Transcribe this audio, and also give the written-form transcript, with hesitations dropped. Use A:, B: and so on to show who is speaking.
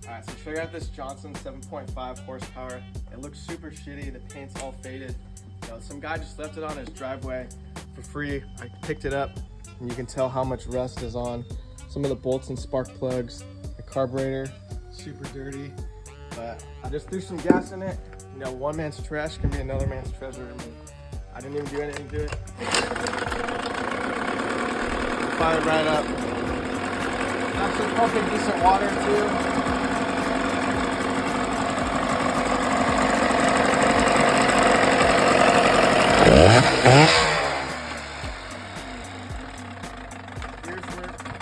A: Alright, so check out this Johnson 7.5 horsepower. It looks super shitty, the paint's all faded. You know, some guy just left it on his driveway for free. I picked it up and you can tell how much rust is on some of the bolts and spark plugs. The carburetor, super dirty. But I just threw some gas in it. You know, one man's trash can be another man's treasure. I mean, I didn't even do anything to it. Fire it right up. Actually pumping decent water too. Gears work.